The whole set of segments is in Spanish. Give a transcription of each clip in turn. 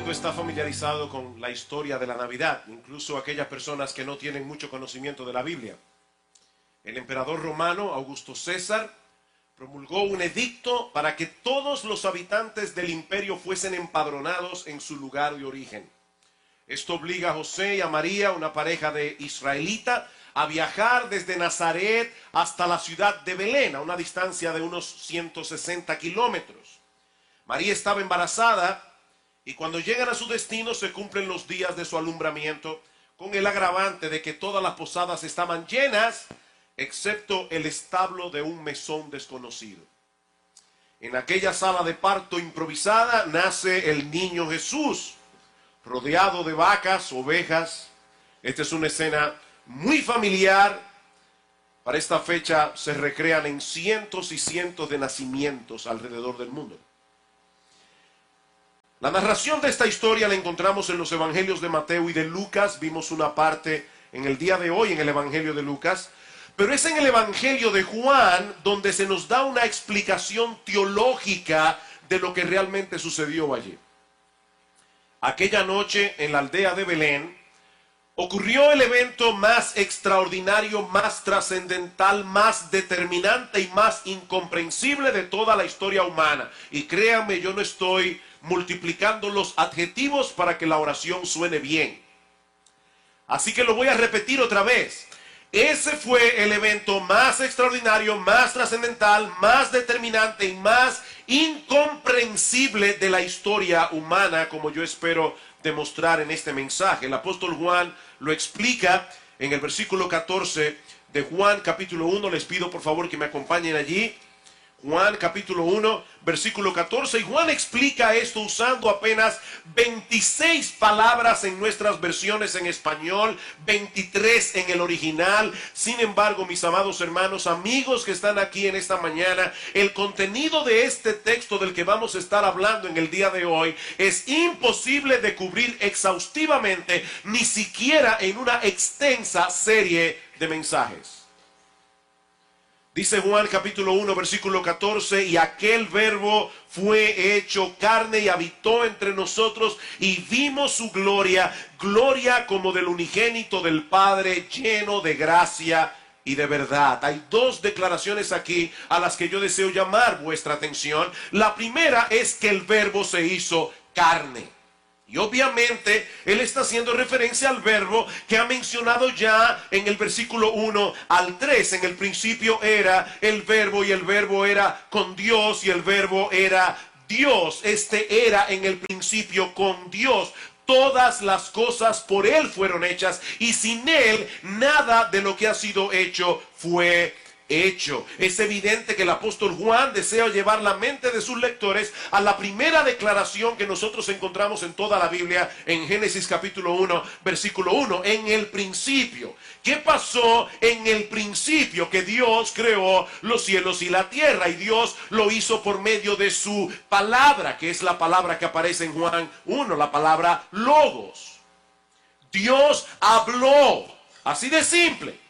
mundo está familiarizado con la historia de la Navidad, incluso aquellas personas que no tienen mucho conocimiento de la Biblia. El emperador romano, Augusto César, promulgó un edicto para que todos los habitantes del imperio fuesen empadronados en su lugar de origen. Esto obliga a José y a María, una pareja de israelita, a viajar desde Nazaret hasta la ciudad de Belén, a una distancia de unos 160 kilómetros. María estaba embarazada y cuando llegan a su destino se cumplen los días de su alumbramiento, con el agravante de que todas las posadas estaban llenas, excepto el establo de un mesón desconocido. En aquella sala de parto improvisada nace el niño Jesús, rodeado de vacas, ovejas. Esta es una escena muy familiar. Para esta fecha se recrean en cientos y cientos de nacimientos alrededor del mundo. La narración de esta historia la encontramos en los evangelios de Mateo y de Lucas. Vimos una parte en el día de hoy en el evangelio de Lucas. Pero es en el evangelio de Juan donde se nos da una explicación teológica de lo que realmente sucedió allí. Aquella noche en la aldea de Belén ocurrió el evento más extraordinario, más trascendental, más determinante y más incomprensible de toda la historia humana. Y créanme, yo no estoy multiplicando los adjetivos para que la oración suene bien. Así que lo voy a repetir otra vez. Ese fue el evento más extraordinario, más trascendental, más determinante y más incomprensible de la historia humana, como yo espero demostrar en este mensaje. El apóstol Juan lo explica en el versículo 14 de Juan capítulo 1. Les pido por favor que me acompañen allí. Juan capítulo 1, versículo 14. Y Juan explica esto usando apenas 26 palabras en nuestras versiones en español, 23 en el original. Sin embargo, mis amados hermanos, amigos que están aquí en esta mañana, el contenido de este texto del que vamos a estar hablando en el día de hoy es imposible de cubrir exhaustivamente, ni siquiera en una extensa serie de mensajes. Dice Juan capítulo 1 versículo 14, y aquel verbo fue hecho carne y habitó entre nosotros y vimos su gloria, gloria como del unigénito del Padre, lleno de gracia y de verdad. Hay dos declaraciones aquí a las que yo deseo llamar vuestra atención. La primera es que el verbo se hizo carne. Y obviamente él está haciendo referencia al verbo que ha mencionado ya en el versículo 1 al 3. En el principio era el verbo y el verbo era con Dios y el verbo era Dios. Este era en el principio con Dios. Todas las cosas por él fueron hechas y sin él nada de lo que ha sido hecho fue hecho. Es evidente que el apóstol Juan desea llevar la mente de sus lectores a la primera declaración que nosotros encontramos en toda la Biblia, en Génesis capítulo 1, versículo 1, en el principio. ¿Qué pasó en el principio? Que Dios creó los cielos y la tierra, y Dios lo hizo por medio de su palabra, que es la palabra que aparece en Juan 1, la palabra logos. Dios habló, así de simple.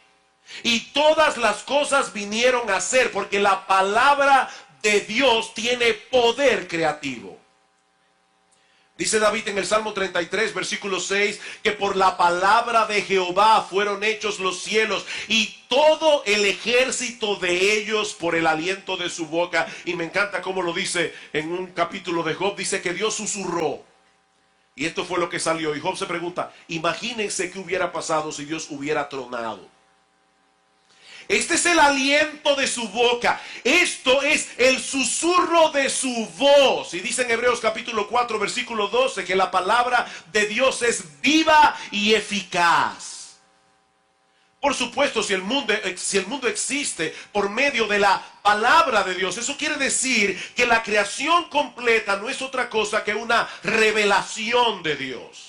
Y todas las cosas vinieron a ser, porque la palabra de Dios tiene poder creativo. Dice David en el Salmo 33, versículo 6, que por la palabra de Jehová fueron hechos los cielos y todo el ejército de ellos por el aliento de su boca. Y me encanta cómo lo dice en un capítulo de Job, dice que Dios susurró. Y esto fue lo que salió. Y Job se pregunta, imagínense qué hubiera pasado si Dios hubiera tronado. Este es el aliento de su boca. Esto es el susurro de su voz. Y dice en Hebreos capítulo 4, versículo 12, que la palabra de Dios es viva y eficaz. Por supuesto, si el mundo existe por medio de la palabra de Dios, eso quiere decir que la creación completa no es otra cosa que una revelación de Dios.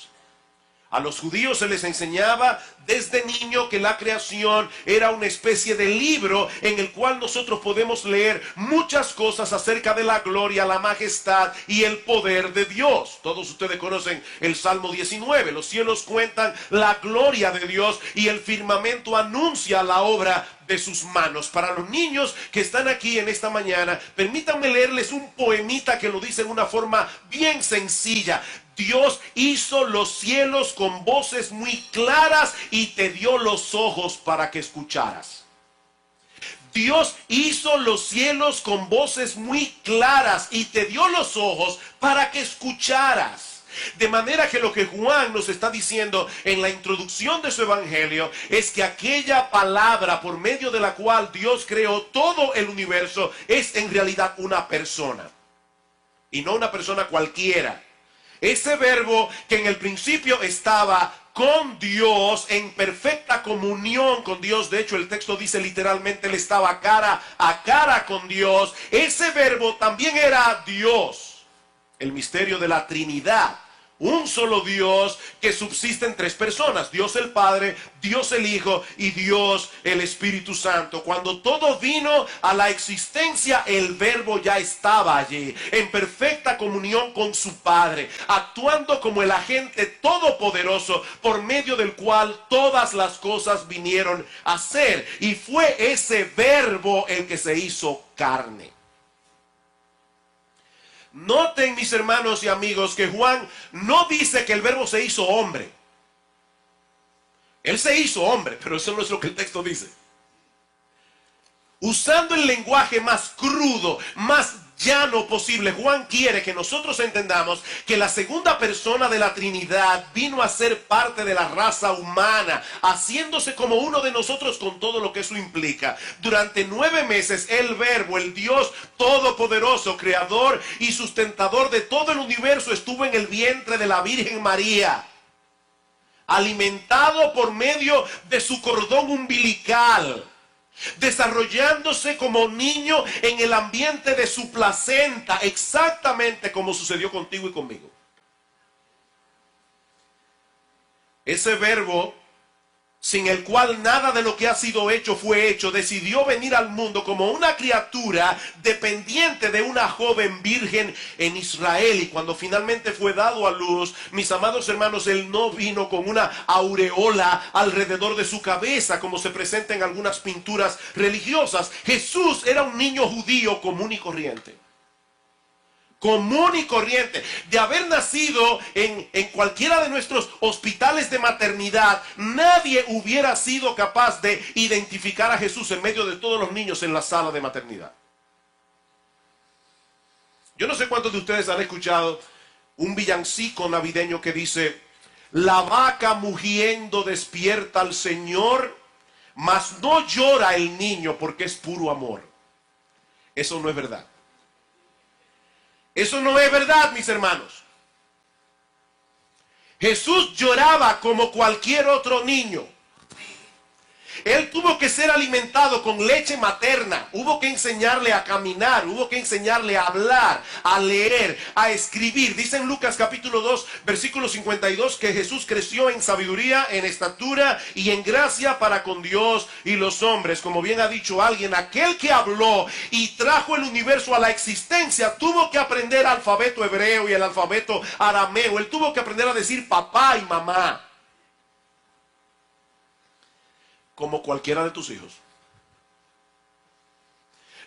A los judíos se les enseñaba desde niño que la creación era una especie de libro en el cual nosotros podemos leer muchas cosas acerca de la gloria, la majestad y el poder de Dios. Todos ustedes conocen el Salmo 19. Los cielos cuentan la gloria de Dios y el firmamento anuncia la obra de sus manos. Para los niños que están aquí en esta mañana, permítanme leerles un poemita que lo dice en una forma bien sencilla. Dios hizo los cielos con voces muy claras y te dio los ojos para que escucharas. Dios hizo los cielos con voces muy claras y te dio los ojos para que escucharas. De manera que lo que Juan nos está diciendo en la introducción de su evangelio es que aquella palabra por medio de la cual Dios creó todo el universo es en realidad una persona. Y no una persona cualquiera. Ese verbo que en el principio estaba con Dios, en perfecta comunión con Dios. De hecho, el texto dice literalmente, él estaba cara a cara con Dios. Ese verbo también era Dios. El misterio de la Trinidad. Un solo Dios que subsiste en tres personas. Dios el Padre, Dios el Hijo y Dios el Espíritu Santo. Cuando todo vino a la existencia, el verbo ya estaba allí, en perfecta comunión con su Padre, actuando como el agente todopoderoso por medio del cual todas las cosas vinieron a ser. Y fue ese verbo el que se hizo carne. Noten, mis hermanos y amigos, que Juan no dice que el verbo se hizo hombre. Él se hizo hombre, pero eso no es lo que el texto dice. Usando el lenguaje más crudo, más llano posible, Juan quiere que nosotros entendamos que la segunda persona de la Trinidad vino a ser parte de la raza humana, haciéndose como uno de nosotros con todo lo que eso implica. Durante 9 meses el verbo, el Dios todopoderoso, creador y sustentador de todo el universo, estuvo en el vientre de la Virgen María, alimentado por medio de su cordón umbilical, desarrollándose como niño en el ambiente de su placenta, exactamente como sucedió contigo y conmigo. Ese verbo, sin el cual nada de lo que ha sido hecho fue hecho, decidió venir al mundo como una criatura dependiente de una joven virgen en Israel. Y cuando finalmente fue dado a luz, mis amados hermanos, él no vino con una aureola alrededor de su cabeza como se presenta en algunas pinturas religiosas. Jesús era un niño judío común y corriente. Común y corriente. De haber nacido en cualquiera de nuestros hospitales de maternidad, nadie hubiera sido capaz de identificar a Jesús en medio de todos los niños en la sala de maternidad. Yo no sé cuántos de ustedes han escuchado un villancico navideño que dice: la vaca mugiendo despierta al Señor, mas no llora el niño porque es puro amor. Eso no es verdad. Eso no es verdad, mis hermanos. Jesús lloraba como cualquier otro niño. Él tuvo que ser alimentado con leche materna. Hubo que enseñarle a caminar, hubo que enseñarle a hablar, a leer, a escribir. Dice en Lucas capítulo 2, versículo 52, que Jesús creció en sabiduría, en estatura y en gracia para con Dios y los hombres. Como bien ha dicho alguien, aquel que habló y trajo el universo a la existencia tuvo que aprender el alfabeto hebreo y el alfabeto arameo. Él tuvo que aprender a decir papá y mamá, como cualquiera de tus hijos.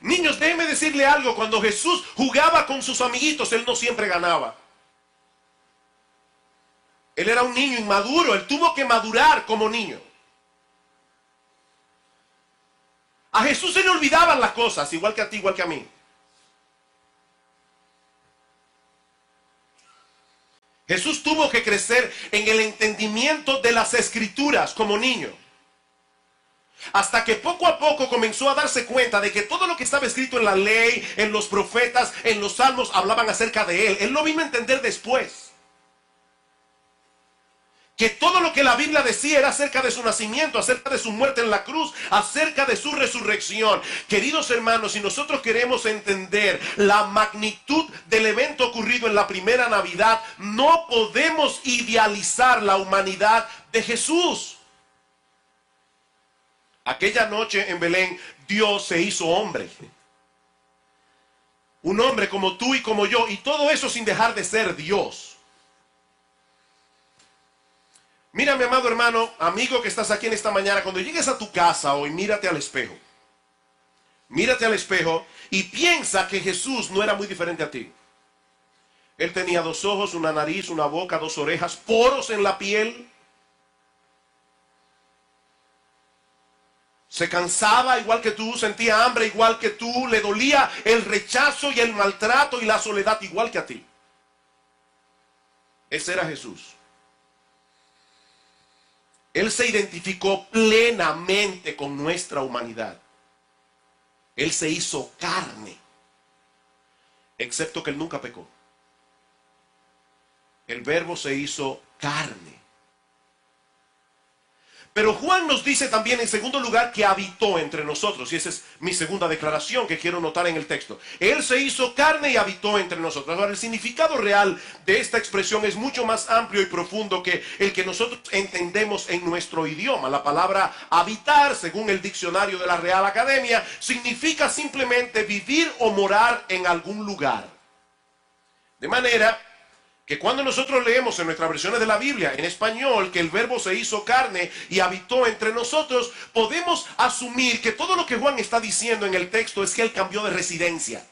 Niños, déjenme decirle algo. Cuando Jesús jugaba con sus amiguitos, él no siempre ganaba. Él era un niño inmaduro. Él tuvo que madurar como niño. A Jesús se le olvidaban las cosas, igual que a ti, igual que a mí. Jesús tuvo que crecer en el entendimiento de las Escrituras como niño. Hasta que poco a poco comenzó a darse cuenta de que todo lo que estaba escrito en la ley, en los profetas, en los salmos, hablaban acerca de él. Él lo vino a entender después. Que todo lo que la Biblia decía era acerca de su nacimiento, acerca de su muerte en la cruz, acerca de su resurrección. Queridos hermanos, si nosotros queremos entender la magnitud del evento ocurrido en la primera Navidad, no podemos idealizar la humanidad de Jesús. Aquella noche en Belén, Dios se hizo hombre. Un hombre como tú y como yo, y todo eso sin dejar de ser Dios. Mira, mi amado hermano, amigo que estás aquí en esta mañana, cuando llegues a tu casa hoy, mírate al espejo. Mírate al espejo y piensa que Jesús no era muy diferente a ti. Él tenía 2 ojos, una nariz, una boca, 2 orejas, poros en la piel. Se cansaba igual que tú, sentía hambre igual que tú, le dolía el rechazo y el maltrato y la soledad igual que a ti. Ese era Jesús. Él se identificó plenamente con nuestra humanidad. Él se hizo carne, excepto que él nunca pecó. El Verbo se hizo carne. Pero Juan nos dice también en segundo lugar que habitó entre nosotros. Y esa es mi segunda declaración que quiero notar en el texto. Él se hizo carne y habitó entre nosotros. Ahora, el significado real de esta expresión es mucho más amplio y profundo que el que nosotros entendemos en nuestro idioma. La palabra habitar, según el diccionario de la Real Academia, significa simplemente vivir o morar en algún lugar. De manera que cuando nosotros leemos en nuestras versiones de la Biblia en español que el Verbo se hizo carne y habitó entre nosotros, podemos asumir que todo lo que Juan está diciendo en el texto es que él cambió de residencia.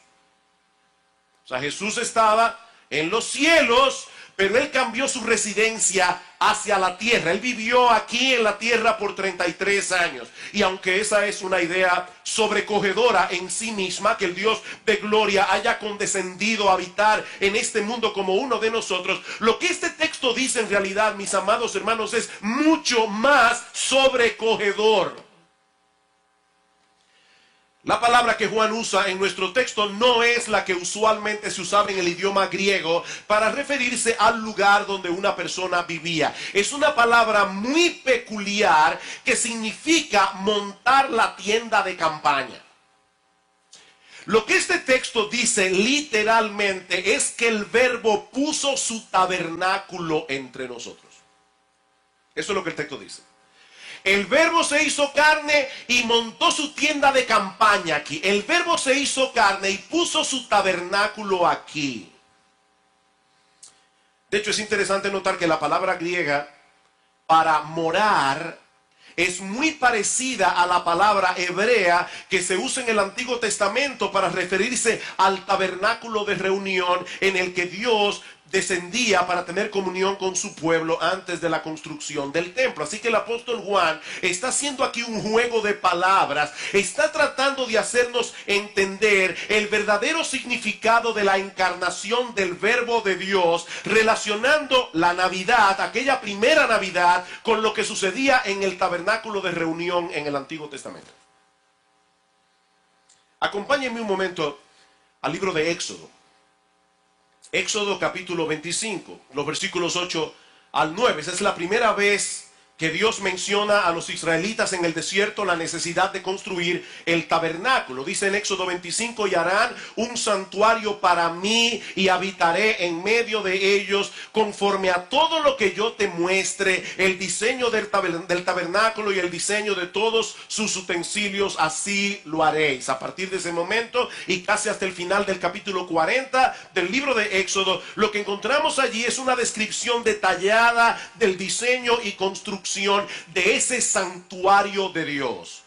O sea, Jesús estaba en los cielos, pero él cambió su residencia hacia la tierra. Él vivió aquí en la tierra por 33 años. Y aunque esa es una idea sobrecogedora en sí misma, que el Dios de gloria haya condescendido a habitar en este mundo como uno de nosotros, lo que este texto dice en realidad, mis amados hermanos, es mucho más sobrecogedor. La palabra que Juan usa en nuestro texto no es la que usualmente se usaba en el idioma griego para referirse al lugar donde una persona vivía. Es una palabra muy peculiar que significa montar la tienda de campaña. Lo que este texto dice literalmente es que el Verbo puso su tabernáculo entre nosotros. Eso es lo que el texto dice. El Verbo se hizo carne y montó su tienda de campaña aquí. El Verbo se hizo carne y puso su tabernáculo aquí. De hecho, es interesante notar que la palabra griega para morar es muy parecida a la palabra hebrea que se usa en el Antiguo Testamento para referirse al tabernáculo de reunión en el que Dios descendía para tener comunión con su pueblo antes de la construcción del templo. Así que el apóstol Juan está haciendo aquí un juego de palabras, está tratando de hacernos entender el verdadero significado de la encarnación del Verbo de Dios, relacionando la Navidad, aquella primera Navidad, con lo que sucedía en el tabernáculo de reunión en el Antiguo Testamento. Acompáñenme un momento al libro de Éxodo. Éxodo capítulo 25, los versículos 8 al 9. Esa es la primera vez que Dios menciona a los israelitas en el desierto la necesidad de construir el tabernáculo. Dice en Éxodo 25, y harán un santuario para mí y habitaré en medio de ellos conforme a todo lo que yo te muestre, el diseño del tabernáculo y el diseño de todos sus utensilios, así lo haréis. A partir de ese momento y casi hasta el final del capítulo 40 del libro de Éxodo, lo que encontramos allí es una descripción detallada del diseño y construcción de ese santuario de Dios.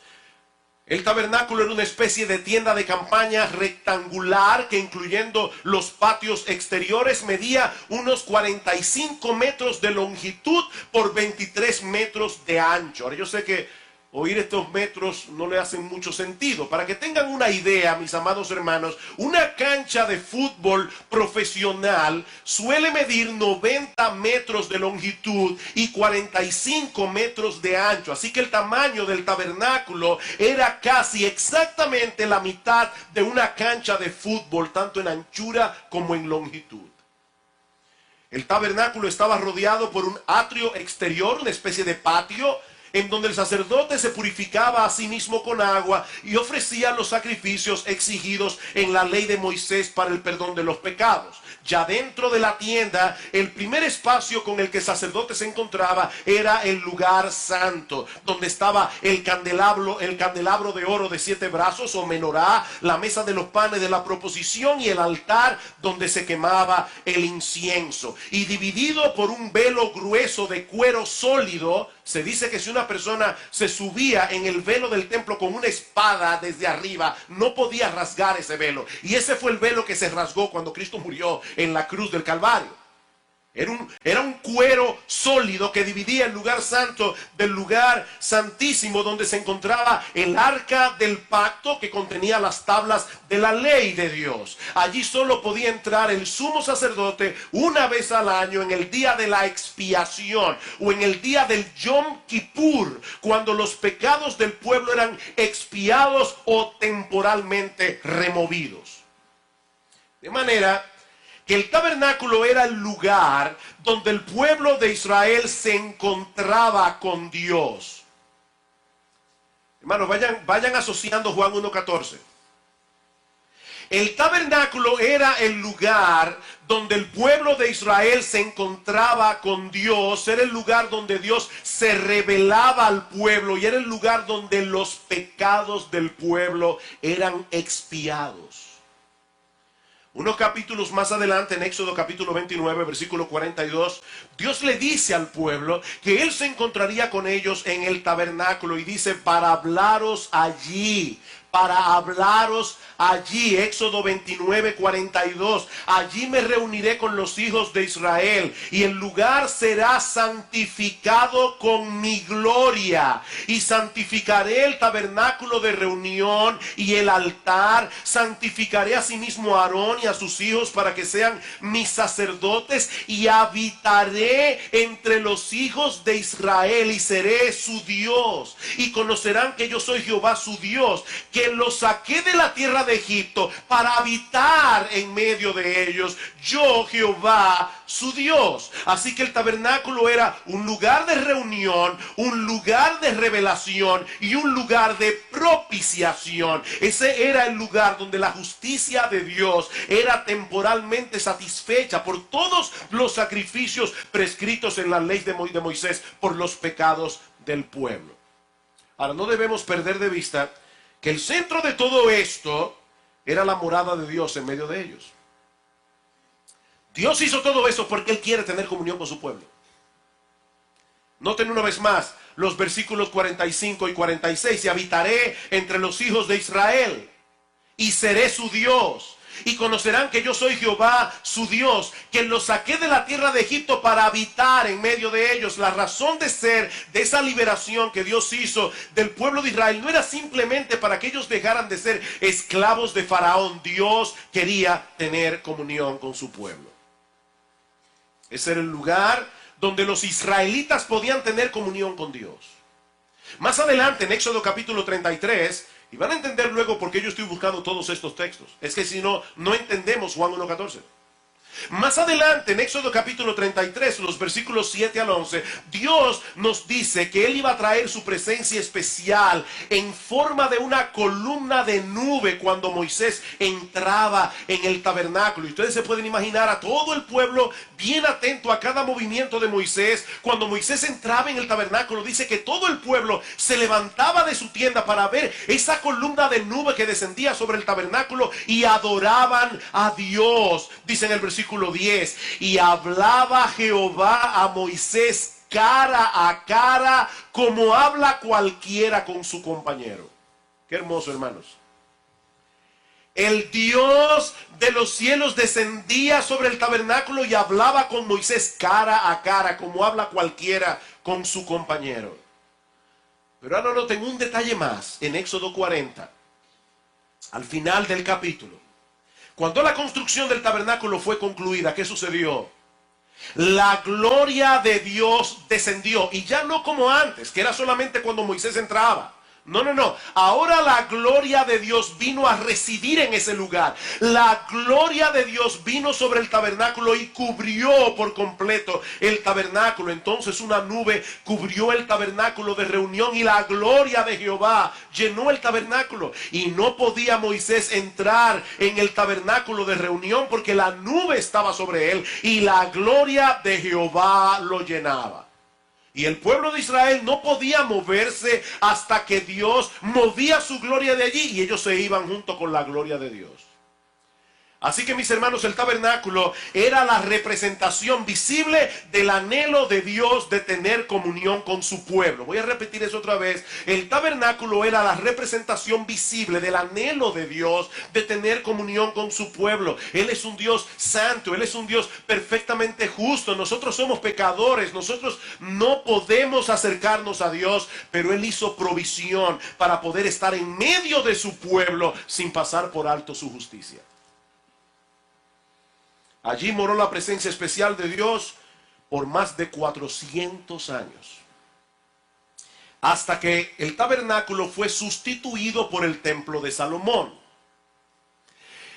El tabernáculo era una especie de tienda de campaña rectangular que, incluyendo los patios exteriores, medía unos 45 metros de longitud por 23 metros de ancho. Ahora yo sé que oír estos metros no le hacen mucho sentido. Para que tengan una idea, mis amados hermanos, una cancha de fútbol profesional suele medir 90 metros de longitud y 45 metros de ancho. Así que el tamaño del tabernáculo era casi exactamente la mitad de una cancha de fútbol, tanto en anchura como en longitud. El tabernáculo estaba rodeado por un atrio exterior, una especie de patio, en donde el sacerdote se purificaba a sí mismo con agua y ofrecía los sacrificios exigidos en la ley de Moisés para el perdón de los pecados. Ya dentro de la tienda, el primer espacio con el que el sacerdote se encontraba era el lugar santo, donde estaba el candelabro de oro de 7 brazos o menorá, la mesa de los panes de la proposición y el altar donde se quemaba el incienso. Y dividido por un velo grueso de cuero sólido, se dice que si una una persona se subía en el velo del templo con una espada desde arriba, no podía rasgar ese velo. Y ese fue el velo que se rasgó cuando Cristo murió en la cruz del Calvario. Era un cuero sólido que dividía el lugar santo del lugar santísimo, donde se encontraba el arca del pacto que contenía las tablas de la ley de Dios. Allí solo podía entrar el sumo sacerdote una vez al año, en el día de la expiación o en el día del Yom Kippur, cuando los pecados del pueblo eran expiados o temporalmente removidos. De manera que el tabernáculo era el lugar donde el pueblo de Israel se encontraba con Dios. Hermanos, vayan asociando Juan 1:14. El tabernáculo era el lugar donde el pueblo de Israel se encontraba con Dios. Era el lugar donde Dios se revelaba al pueblo y era el lugar donde los pecados del pueblo eran expiados. Unos capítulos más adelante, en Éxodo capítulo 29, versículo 42, Dios le dice al pueblo que Él se encontraría con ellos en el tabernáculo y dice, para hablaros allí. Éxodo 29, 42, allí me reuniré con los hijos de Israel y el lugar será santificado con mi gloria y santificaré el tabernáculo de reunión y el altar, santificaré asimismo a Aarón y a sus hijos para que sean mis sacerdotes y habitaré entre los hijos de Israel y seré su Dios y conocerán que yo soy Jehová su Dios, que los saqué de la tierra de Egipto para habitar en medio de ellos, yo Jehová su Dios. Así que el tabernáculo era un lugar de reunión, un lugar de revelación y un lugar de propiciación. Ese era el lugar donde la justicia de Dios era temporalmente satisfecha por todos los sacrificios prescritos en la ley de Moisés por los pecados del pueblo. Ahora, no debemos perder de vista que el centro de todo esto era la morada de Dios en medio de ellos. Dios hizo todo eso porque Él quiere tener comunión con su pueblo. Noten una vez más los versículos 45 y 46. Y habitaré entre los hijos de Israel y seré su Dios. Y conocerán que yo soy Jehová su Dios, que los saqué de la tierra de Egipto para habitar en medio de ellos. La razón de ser de esa liberación que Dios hizo del pueblo de Israel no era simplemente para que ellos dejaran de ser esclavos de Faraón. Dios quería tener comunión con su pueblo. Ese era el lugar donde los israelitas podían tener comunión con Dios. Más adelante en Éxodo capítulo 33, y van a entender luego por qué yo estoy buscando todos estos textos. Es que si no, no entendemos Juan 1:14. Más adelante, en Éxodo capítulo 33, los versículos 7 al 11, Dios nos dice que Él iba a traer su presencia especial en forma de una columna de nube cuando Moisés entraba en el tabernáculo. Y ustedes se pueden imaginar a todo el pueblo bien atento a cada movimiento de Moisés. Cuando Moisés entraba en el tabernáculo, dice que todo el pueblo se levantaba de su tienda para ver esa columna de nube que descendía sobre el tabernáculo y adoraban a Dios. Dice en el versículo 10, y hablaba Jehová a Moisés cara a cara, como habla cualquiera con su compañero. Qué hermoso, hermanos. El Dios de los cielos descendía sobre el tabernáculo y hablaba con Moisés cara a cara, como habla cualquiera con su compañero. Pero ahora noten un detalle más en Éxodo 40, al final del capítulo. Cuando la construcción del tabernáculo fue concluida, ¿qué sucedió? La gloria de Dios descendió, y ya no como antes, que era solamente cuando Moisés entraba. No. Ahora la gloria de Dios vino a residir en ese lugar. La gloria de Dios vino sobre el tabernáculo y cubrió por completo el tabernáculo. Entonces una nube cubrió el tabernáculo de reunión y la gloria de Jehová llenó el tabernáculo. Y no podía Moisés entrar en el tabernáculo de reunión porque la nube estaba sobre él y la gloria de Jehová lo llenaba. Y el pueblo de Israel no podía moverse hasta que Dios movía su gloria de allí y ellos se iban junto con la gloria de Dios. Así que mis hermanos, el tabernáculo era la representación visible del anhelo de Dios de tener comunión con su pueblo. Voy a repetir eso otra vez. El tabernáculo era la representación visible del anhelo de Dios de tener comunión con su pueblo. Él es un Dios santo, Él es un Dios perfectamente justo. Nosotros somos pecadores, nosotros no podemos acercarnos a Dios, pero Él hizo provisión para poder estar en medio de su pueblo sin pasar por alto su justicia. Allí moró la presencia especial de Dios por más de 400 años. Hasta que el tabernáculo fue sustituido por el templo de Salomón.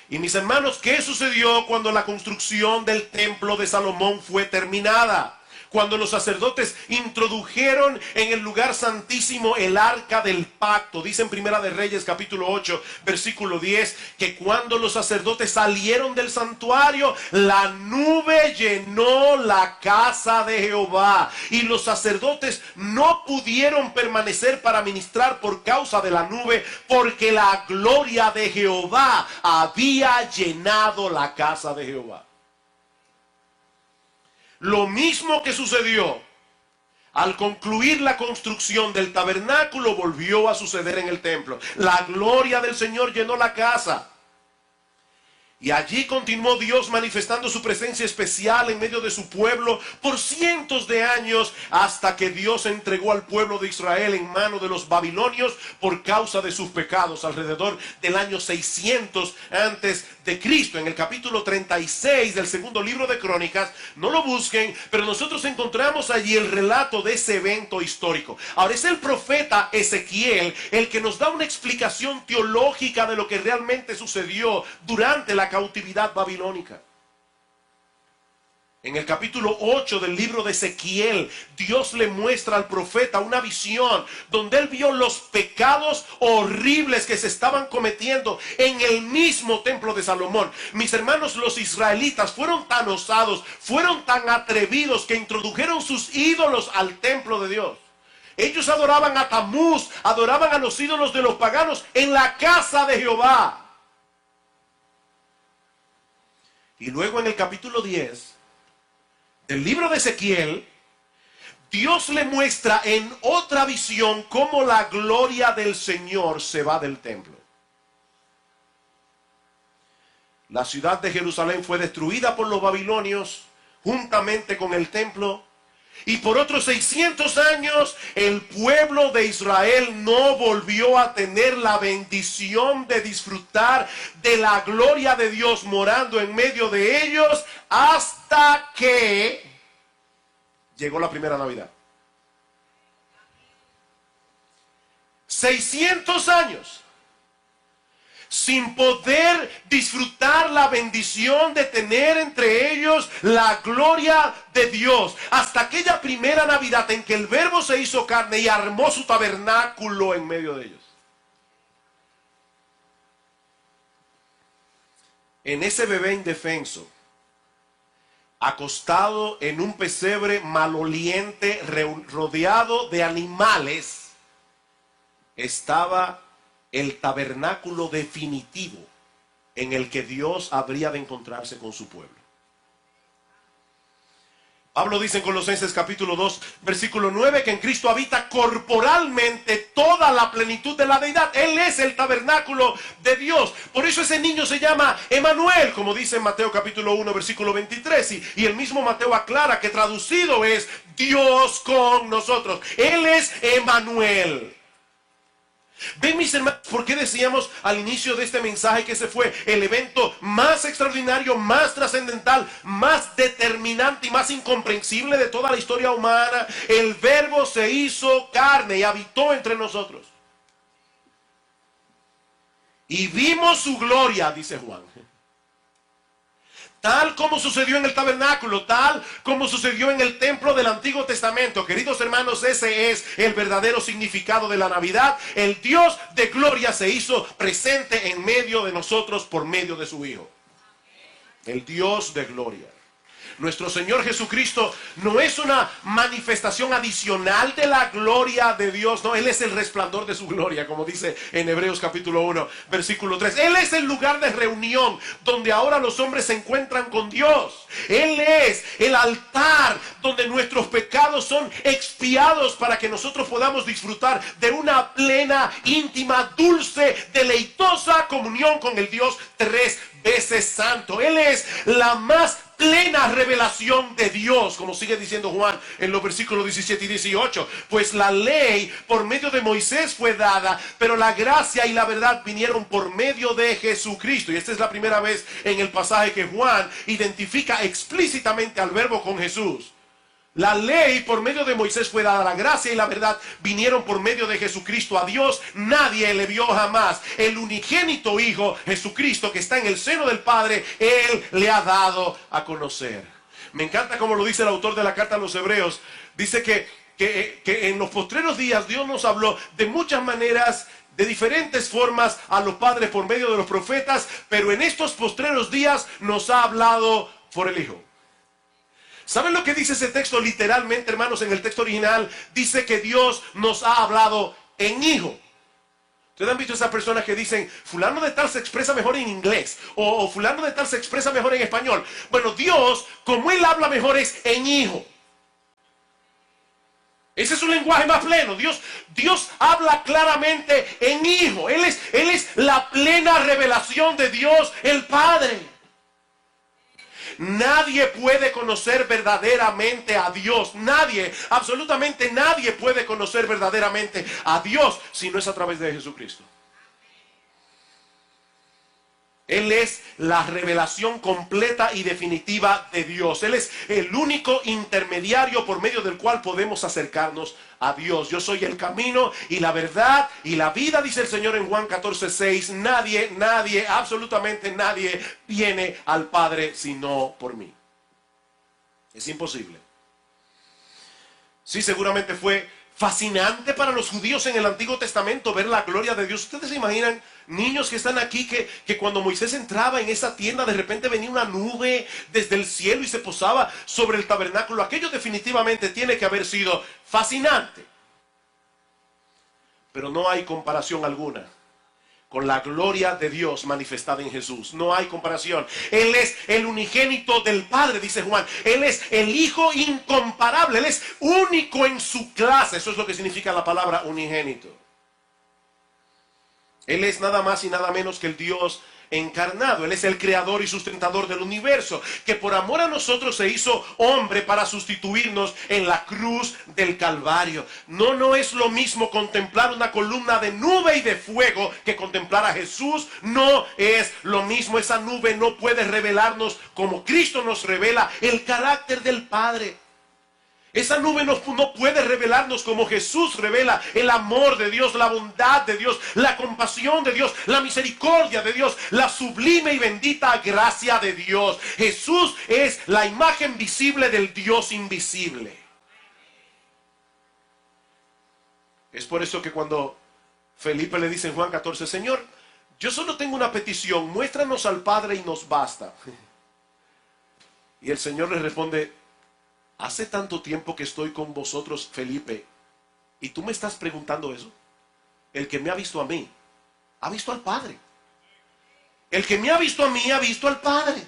Y mis hermanos, ¿qué sucedió cuando la construcción del templo de Salomón fue terminada? Cuando los sacerdotes introdujeron en el lugar santísimo el arca del pacto. Dice en Primera de Reyes capítulo 8 versículo 10 que cuando los sacerdotes salieron del santuario, la nube llenó la casa de Jehová y los sacerdotes no pudieron permanecer para ministrar por causa de la nube, porque la gloria de Jehová había llenado la casa de Jehová. Lo mismo que sucedió al concluir la construcción del tabernáculo volvió a suceder en el templo. La gloria del Señor llenó la casa. Y allí continuó Dios manifestando su presencia especial en medio de su pueblo por cientos de años, hasta que Dios entregó al pueblo de Israel en mano de los babilonios por causa de sus pecados, alrededor del año 600 antes de Cristo. En el capítulo 36 del segundo libro de Crónicas, no lo busquen, pero nosotros encontramos allí el relato de ese evento histórico. Ahora es el profeta Ezequiel el que nos da una explicación teológica de lo que realmente sucedió durante la cautividad babilónica. En el capítulo 8 del libro de Ezequiel, Dios le muestra al profeta una visión donde él vio los pecados horribles que se estaban cometiendo en el mismo templo de Salomón. Mis hermanos, los israelitas fueron tan osados, fueron tan atrevidos que introdujeron sus ídolos al templo de Dios. Ellos adoraban a Tamuz, adoraban a los ídolos de los paganos en la casa de Jehová. Y luego en el capítulo 10 del libro de Ezequiel, Dios le muestra en otra visión cómo la gloria del Señor se va del templo. La ciudad de Jerusalén fue destruida por los babilonios juntamente con el templo. Y por otros 600 años el pueblo de Israel no volvió a tener la bendición de disfrutar de la gloria de Dios morando en medio de ellos, hasta que llegó la primera Navidad. 600 años sin poder disfrutar la bendición de tener entre ellos la gloria de Dios, hasta aquella primera Navidad en que el Verbo se hizo carne y armó su tabernáculo en medio de ellos. En ese bebé indefenso, acostado en un pesebre maloliente, rodeado de animales, estaba el tabernáculo definitivo en el que Dios habría de encontrarse con su pueblo. Pablo dice en Colosenses capítulo 2, versículo 9, que en Cristo habita corporalmente toda la plenitud de la deidad. Él es el tabernáculo de Dios. Por eso ese niño se llama Emanuel, como dice en Mateo capítulo 1, versículo 23. Y el mismo Mateo aclara que traducido es Dios con nosotros. Él es Emanuel. Ven, mis hermanos, ¿por qué decíamos al inicio de este mensaje que ese fue el evento más extraordinario, más trascendental, más determinante y más incomprensible de toda la historia humana? El Verbo se hizo carne y habitó entre nosotros. Y vimos su gloria, dice Juan. Tal como sucedió en el tabernáculo, tal como sucedió en el templo del Antiguo Testamento. Queridos hermanos, ese es el verdadero significado de la Navidad. El Dios de gloria se hizo presente en medio de nosotros por medio de su Hijo. El Dios de gloria. Nuestro Señor Jesucristo no es una manifestación adicional de la gloria de Dios. No, Él es el resplandor de su gloria, como dice en Hebreos capítulo 1, versículo 3. Él es el lugar de reunión donde ahora los hombres se encuentran con Dios. Él es el altar donde nuestros pecados son expiados para que nosotros podamos disfrutar de una plena, íntima, dulce, deleitosa comunión con el Dios tres veces santo. Él es la más plena revelación de Dios, como sigue diciendo Juan en los versículos 17 y 18. Pues la ley por medio de Moisés fue dada, pero la gracia y la verdad vinieron por medio de Jesucristo. Y esta es la primera vez en el pasaje que Juan identifica explícitamente al verbo con Jesús. La ley por medio de Moisés fue dada, la gracia y la verdad vinieron por medio de Jesucristo. A Dios nadie le vio jamás. El unigénito Hijo, Jesucristo, que está en el seno del Padre, Él le ha dado a conocer. Me encanta como lo dice el autor de la carta a los Hebreos. Dice que en los postreros días Dios nos habló de muchas maneras, de diferentes formas a los padres por medio de los profetas, pero en estos postreros días nos ha hablado por el Hijo. ¿Saben lo que dice ese texto literalmente, hermanos? En el texto original dice que Dios nos ha hablado en Hijo. ¿Ustedes han visto esas personas que dicen, fulano de tal se expresa mejor en inglés, o fulano de tal se expresa mejor en español? Bueno, Dios, como Él habla mejor, es en Hijo. Ese es un lenguaje más pleno. Dios habla claramente en Hijo. Él es la plena revelación de Dios, el Padre. Nadie puede conocer verdaderamente a Dios. Nadie, absolutamente nadie puede conocer verdaderamente a Dios si no es a través de Jesucristo. Él es la revelación completa y definitiva de Dios. Él es el único intermediario por medio del cual podemos acercarnos a Dios. Yo soy el camino y la verdad y la vida, dice el Señor en Juan 14:6. Nadie, absolutamente nadie viene al Padre sino por mí. Es imposible. Sí, seguramente fue fascinante para los judíos en el Antiguo Testamento ver la gloria de Dios. ¿Ustedes se imaginan niños que están aquí que cuando Moisés entraba en esa tienda de repente venía una nube desde el cielo y se posaba sobre el tabernáculo? Aquello definitivamente tiene que haber sido fascinante. Pero no hay comparación alguna con la gloria de Dios manifestada en Jesús. No hay comparación. Él es el unigénito del Padre, dice Juan. Él es el Hijo incomparable. Él es único en su clase. Eso es lo que significa la palabra unigénito. Él es nada más y nada menos que el Dios encarnado. Él es el creador y sustentador del universo, que por amor a nosotros se hizo hombre para sustituirnos en la cruz del Calvario. No es lo mismo contemplar una columna de nube y de fuego que contemplar a Jesús. No es lo mismo. Esa nube no puede revelarnos como Cristo nos revela el carácter del Padre. Esa nube no puede revelarnos como Jesús revela el amor de Dios, la bondad de Dios, la compasión de Dios, la misericordia de Dios, la sublime y bendita gracia de Dios. Jesús es la imagen visible del Dios invisible. Es por eso que cuando Felipe le dice en Juan 14, Señor, yo solo tengo una petición, muéstranos al Padre y nos basta. Y el Señor le responde, hace tanto tiempo que estoy con vosotros, Felipe, y tú me estás preguntando eso. El que me ha visto a mí, ha visto al Padre. El que me ha visto a mí, ha visto al Padre.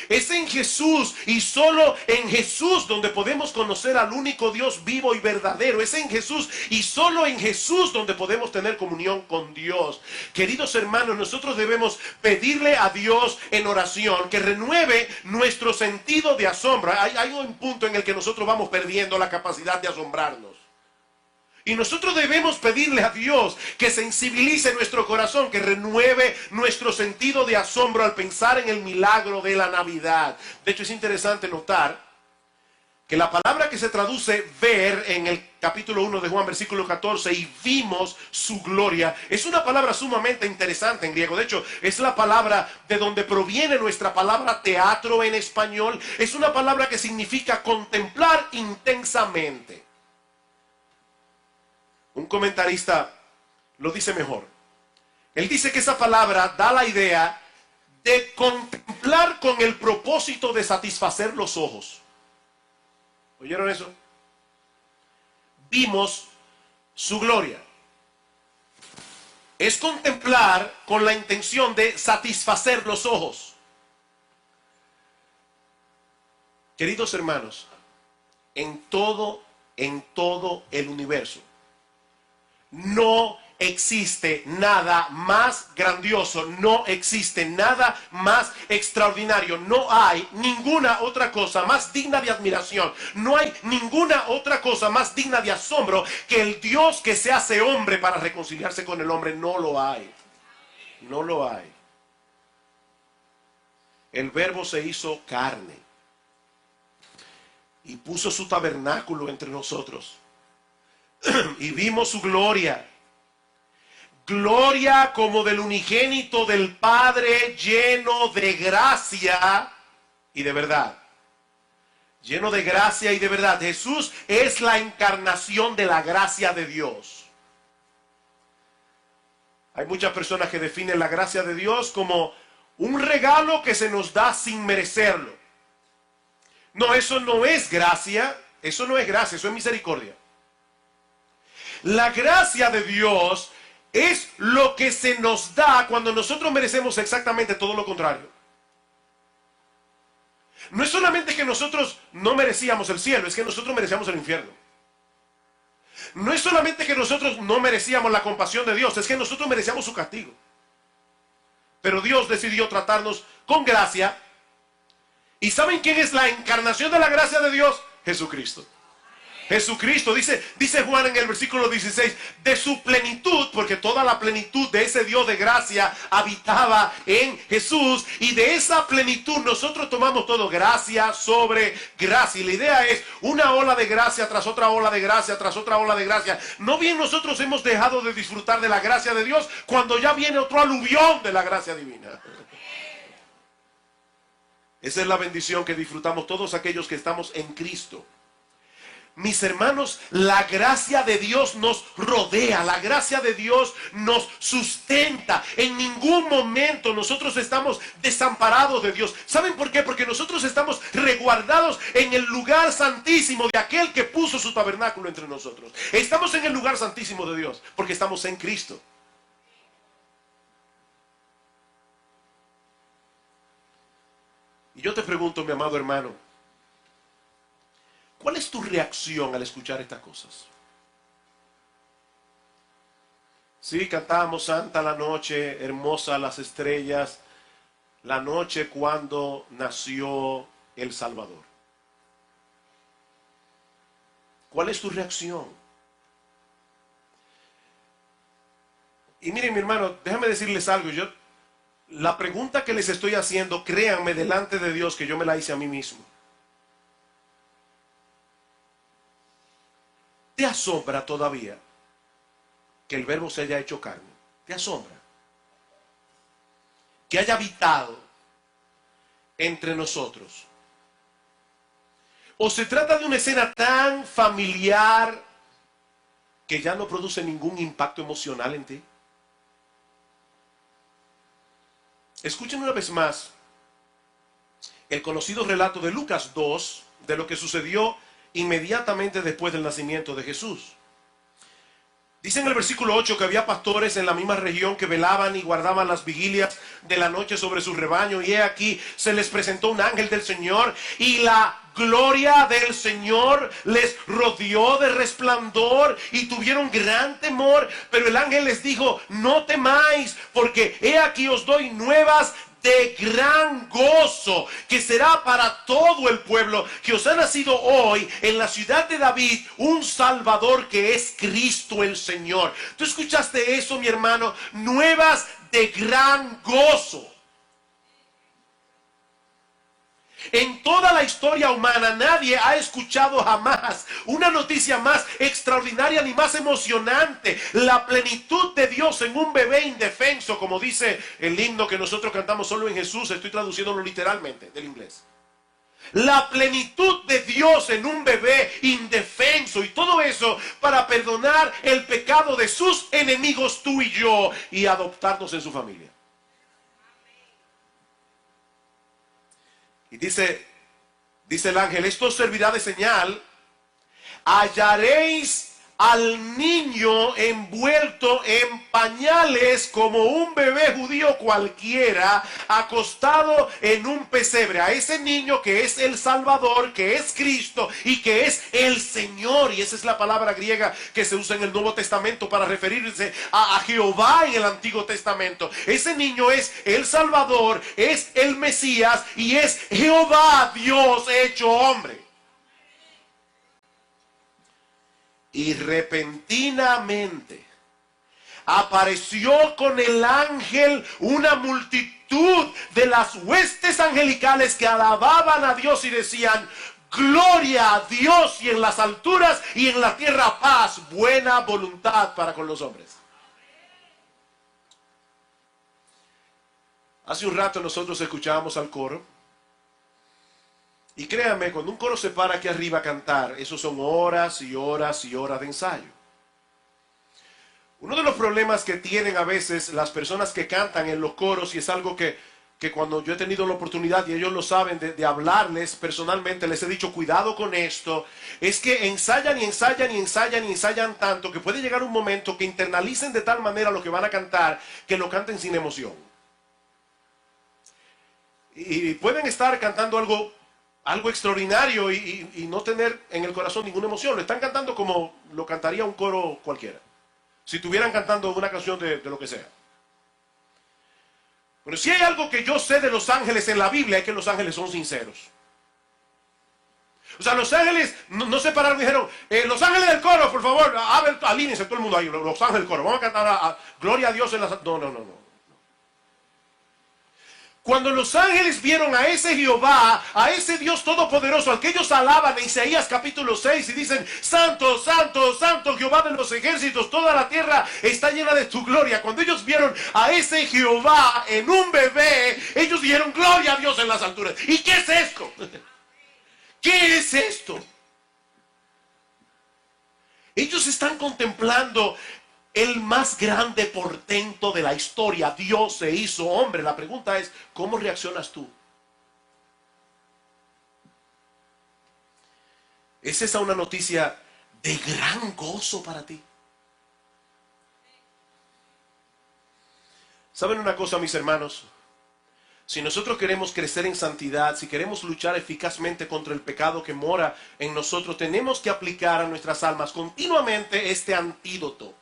Es en Jesús y solo en Jesús donde podemos conocer al único Dios vivo y verdadero. Es en Jesús y solo en Jesús donde podemos tener comunión con Dios. Queridos hermanos, nosotros debemos pedirle a Dios en oración que renueve nuestro sentido de asombro. Hay un punto en el que nosotros vamos perdiendo la capacidad de asombrarnos. Y nosotros debemos pedirle a Dios que sensibilice nuestro corazón, que renueve nuestro sentido de asombro al pensar en el milagro de la Navidad. De hecho, es interesante notar que la palabra que se traduce ver en el capítulo 1 de Juan, versículo 14, y vimos su gloria, es una palabra sumamente interesante en griego. De hecho, es la palabra de donde proviene nuestra palabra teatro en español. Es una palabra que significa contemplar intensamente. Un comentarista lo dice mejor. Él dice que esa palabra da la idea de contemplar con el propósito de satisfacer los ojos. ¿Oyeron eso? Vimos su gloria. Es contemplar con la intención de satisfacer los ojos. Queridos hermanos, en todo el universo no existe nada más grandioso, no existe nada más extraordinario, no hay ninguna otra cosa más digna de admiración, no hay ninguna otra cosa más digna de asombro que el Dios que se hace hombre para reconciliarse con el hombre. No lo hay, no lo hay. El Verbo se hizo carne y puso su tabernáculo entre nosotros y vimos su gloria. Gloria como del unigénito del Padre, lleno de gracia y de verdad. Lleno de gracia y de verdad. Jesús es la encarnación de la gracia de Dios. Hay muchas personas que definen la gracia de Dios como un regalo que se nos da sin merecerlo. No, eso no es gracia. Eso no es gracia, eso es misericordia. La gracia de Dios es lo que se nos da cuando nosotros merecemos exactamente todo lo contrario. No es solamente que nosotros no merecíamos el cielo, es que nosotros merecíamos el infierno. No es solamente que nosotros no merecíamos la compasión de Dios, es que nosotros merecíamos su castigo. Pero Dios decidió tratarnos con gracia. ¿Y saben quién es la encarnación de la gracia de Dios? Jesucristo. Jesucristo, dice Juan en el versículo 16, de su plenitud, porque toda la plenitud de ese Dios de gracia habitaba en Jesús, y de esa plenitud nosotros tomamos todo, gracia sobre gracia. Y la idea es una ola de gracia tras otra ola de gracia, tras otra ola de gracia. No bien nosotros hemos dejado de disfrutar de la gracia de Dios cuando ya viene otro aluvión de la gracia divina. Esa es la bendición que disfrutamos todos aquellos que estamos en Cristo. Mis hermanos, la gracia de Dios nos rodea, la gracia de Dios nos sustenta. En ningún momento nosotros estamos desamparados de Dios. ¿Saben por qué? Porque nosotros estamos resguardados en el lugar santísimo de aquel que puso su tabernáculo entre nosotros. Estamos en el lugar santísimo de Dios porque estamos en Cristo. Y yo te pregunto, mi amado hermano, ¿cuál es tu reacción al escuchar estas cosas? Sí, cantábamos Santa la noche, hermosa las estrellas, la noche cuando nació el Salvador. ¿Cuál es tu reacción? Y miren, mi hermano, déjame decirles algo. La pregunta que les estoy haciendo, créanme delante de Dios que yo me la hice a mí mismo. ¿Te asombra todavía que el Verbo se haya hecho carne? ¿Te asombra? Que haya habitado entre nosotros. ¿O se trata de una escena tan familiar que ya no produce ningún impacto emocional en ti? Escuchen una vez más el conocido relato de Lucas 2 de lo que sucedió inmediatamente después del nacimiento de Jesús. Dice en el versículo 8 que había pastores en la misma región que velaban y guardaban las vigilias de la noche sobre su rebaño, y he aquí se les presentó un ángel del Señor y la gloria del Señor les rodeó de resplandor y tuvieron gran temor. Pero el ángel les dijo: no temáis, porque he aquí os doy nuevas de gran gozo, que será para todo el pueblo, que os ha nacido hoy en la ciudad de David un Salvador, que es Cristo el Señor. ¿Tú escuchaste eso, mi hermano? Nuevas de gran gozo. En toda la historia humana nadie ha escuchado jamás una noticia más extraordinaria ni más emocionante. La plenitud de Dios en un bebé indefenso, como dice el himno que nosotros cantamos solo en Jesús. Estoy traduciéndolo literalmente del inglés. La plenitud de Dios en un bebé indefenso, y todo eso para perdonar el pecado de sus enemigos, tú y yo, y adoptarnos en su familia. Y dice el ángel, esto servirá de señal, hallaréis al niño envuelto en pañales como un bebé judío cualquiera, acostado en un pesebre. A ese niño que es el Salvador, que es Cristo y que es el Señor. Y esa es la palabra griega que se usa en el Nuevo Testamento para referirse a Jehová en el Antiguo Testamento. Ese niño es el Salvador, es el Mesías y es Jehová, Dios hecho hombre. Y repentinamente apareció con el ángel una multitud de las huestes angelicales que alababan a Dios y decían: gloria a Dios y en las alturas y en la tierra paz, buena voluntad para con los hombres. Hace un rato nosotros escuchábamos al coro. Y créanme, cuando un coro se para aquí arriba a cantar, eso son horas y horas y horas de ensayo. Uno de los problemas que tienen a veces las personas que cantan en los coros, y es algo que cuando yo he tenido la oportunidad, y ellos lo saben, de hablarles personalmente, les he dicho, cuidado con esto, es que ensayan y ensayan y ensayan y ensayan tanto, que puede llegar un momento que internalicen de tal manera lo que van a cantar, que lo canten sin emoción. Y pueden estar cantando algo extraordinario y no tener en el corazón ninguna emoción. Lo están cantando como lo cantaría un coro cualquiera, si estuvieran cantando una canción de lo que sea. Pero si hay algo que yo sé de los ángeles en la Biblia, es que los ángeles son sinceros. O sea, los ángeles no se pararon y dijeron: los ángeles del coro, por favor, alínense todo el mundo ahí, los ángeles del coro, vamos a cantar a gloria a Dios en las... No. Cuando los ángeles vieron a ese Jehová, a ese Dios todopoderoso, al que ellos alaban en Isaías capítulo 6 y dicen: santo, santo, santo Jehová de los ejércitos, toda la tierra está llena de tu gloria. Cuando ellos vieron a ese Jehová en un bebé, ellos dijeron: gloria a Dios en las alturas. ¿Y qué es esto? ¿Qué es esto? Ellos están contemplando el más grande portento de la historia. Dios se hizo hombre. La pregunta es: ¿cómo reaccionas tú? ¿Es esa una noticia de gran gozo para ti? ¿Saben una cosa, mis hermanos? Si nosotros queremos crecer en santidad, si queremos luchar eficazmente contra el pecado que mora en nosotros, tenemos que aplicar a nuestras almas continuamente este antídoto.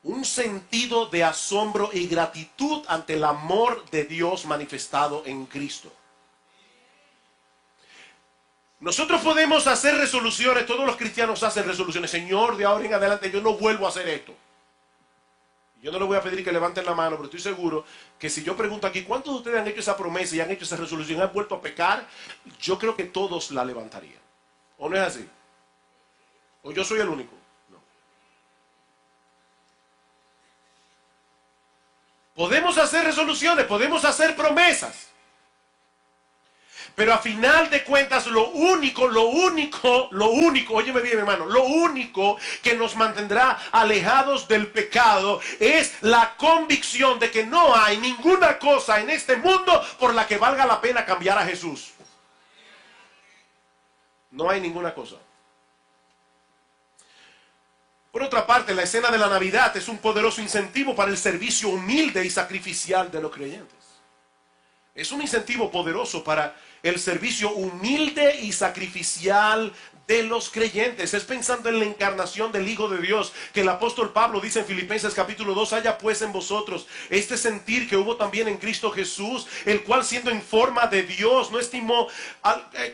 Un sentido de asombro y gratitud ante el amor de Dios manifestado en Cristo. Nosotros podemos hacer resoluciones, todos los cristianos hacen resoluciones. Señor, de ahora en adelante yo no vuelvo a hacer esto. Yo no les voy a pedir que levanten la mano, pero estoy seguro que si yo pregunto aquí, ¿cuántos de ustedes han hecho esa promesa y han hecho esa resolución, han vuelto a pecar? Yo creo que todos la levantarían. ¿O no es así? ¿O yo soy el único? Podemos hacer resoluciones, podemos hacer promesas. Pero a final de cuentas, lo único, óyeme bien, hermano, lo único que nos mantendrá alejados del pecado es la convicción de que no hay ninguna cosa en este mundo por la que valga la pena cambiar a Jesús. No hay ninguna cosa. Por otra parte, la escena de la Navidad es un poderoso incentivo para el servicio humilde y sacrificial de los creyentes. Es un incentivo poderoso para el servicio humilde y sacrificial de los creyentes. Es pensando en la encarnación del Hijo de Dios que el apóstol Pablo dice en Filipenses capítulo 2: haya pues en vosotros este sentir que hubo también en Cristo Jesús, el cual siendo en forma de Dios no estimó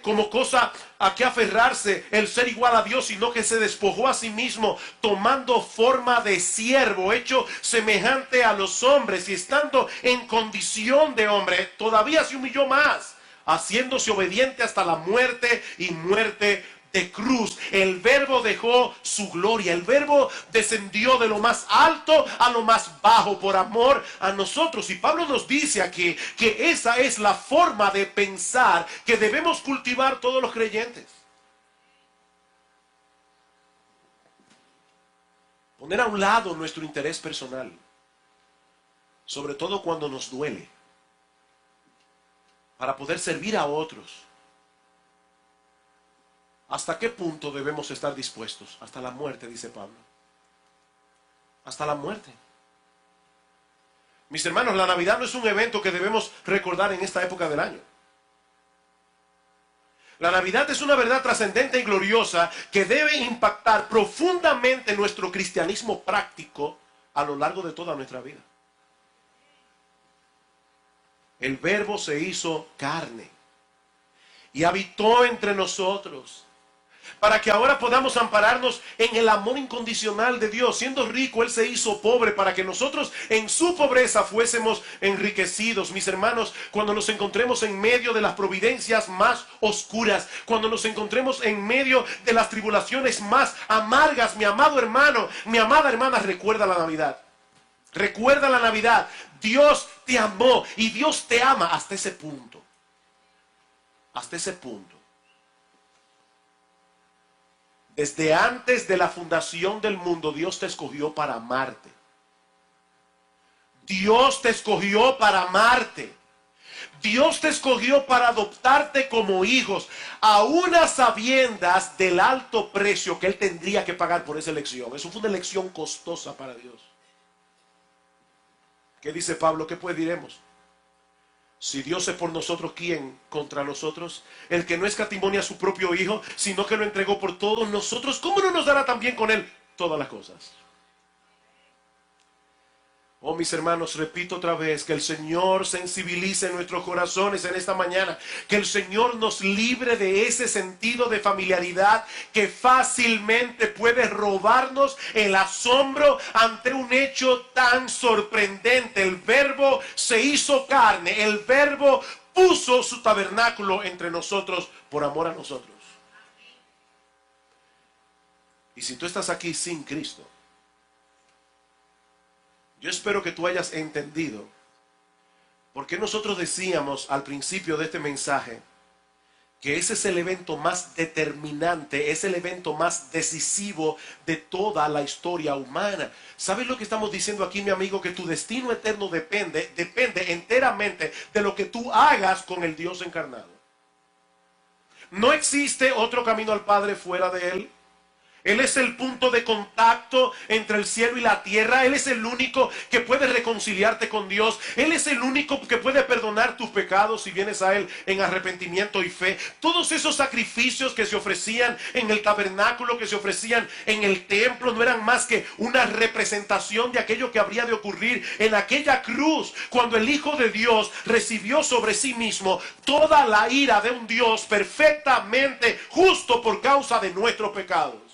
como cosa a que aferrarse el ser igual a Dios, sino que se despojó a sí mismo, tomando forma de siervo, hecho semejante a los hombres, y estando en condición de hombre, todavía se humilló más, haciéndose obediente hasta la muerte y muerte de cruz. El Verbo dejó su gloria. El Verbo descendió de lo más alto a lo más bajo por amor a nosotros. Y Pablo nos dice aquí que esa es la forma de pensar que debemos cultivar todos los creyentes. Poner a un lado nuestro interés personal, sobre todo cuando nos duele. para poder servir a otros. ¿Hasta qué punto debemos estar dispuestos? Hasta la muerte, dice Pablo. Hasta la muerte. Mis hermanos, la Navidad no es un evento que debemos recordar en esta época del año. La Navidad es una verdad trascendente y gloriosa que debe impactar profundamente nuestro cristianismo práctico a lo largo de toda nuestra vida. El Verbo se hizo carne y habitó entre nosotros, para que ahora podamos ampararnos en el amor incondicional de Dios. Siendo rico, Él se hizo pobre para que nosotros en su pobreza fuésemos enriquecidos. Mis hermanos, cuando nos encontremos en medio de las providencias más oscuras, cuando nos encontremos en medio de las tribulaciones más amargas, mi amado hermano, mi amada hermana, recuerda la Navidad. Recuerda la Navidad. Dios te amó y Dios te ama hasta ese punto. Hasta ese punto. Desde antes de la fundación del mundo, Dios te escogió para amarte. Dios te escogió para amarte. Dios te escogió para adoptarte como hijos, aún a sabiendas del alto precio que Él tendría que pagar por esa elección. Eso fue una elección costosa para Dios. ¿Qué dice Pablo? ¿Qué pues diremos? Si Dios es por nosotros, ¿quién contra nosotros? El que no escatimó a su propio Hijo, sino que lo entregó por todos nosotros, ¿cómo no nos dará también con Él todas las cosas? Oh, mis hermanos, repito otra vez, que el Señor sensibilice nuestros corazones en esta mañana, que el Señor nos libre de ese sentido de familiaridad que fácilmente puede robarnos el asombro ante un hecho tan sorprendente. El Verbo se hizo carne, el Verbo puso su tabernáculo entre nosotros por amor a nosotros. Y si tú estás aquí sin Cristo, yo espero que tú hayas entendido por qué nosotros decíamos al principio de este mensaje que ese es el evento más determinante, es el evento más decisivo de toda la historia humana. ¿Sabes lo que estamos diciendo aquí, mi amigo? Que tu destino eterno depende enteramente de lo que tú hagas con el Dios encarnado. No existe otro camino al Padre fuera de Él. Él es el punto de contacto entre el cielo y la tierra. Él es el único que puede reconciliarte con Dios. Él es el único que puede perdonar tus pecados si vienes a Él en arrepentimiento y fe. Todos esos sacrificios que se ofrecían en el tabernáculo, que se ofrecían en el templo, no eran más que una representación de aquello que habría de ocurrir en aquella cruz, cuando el Hijo de Dios recibió sobre sí mismo toda la ira de un Dios perfectamente justo por causa de nuestros pecados.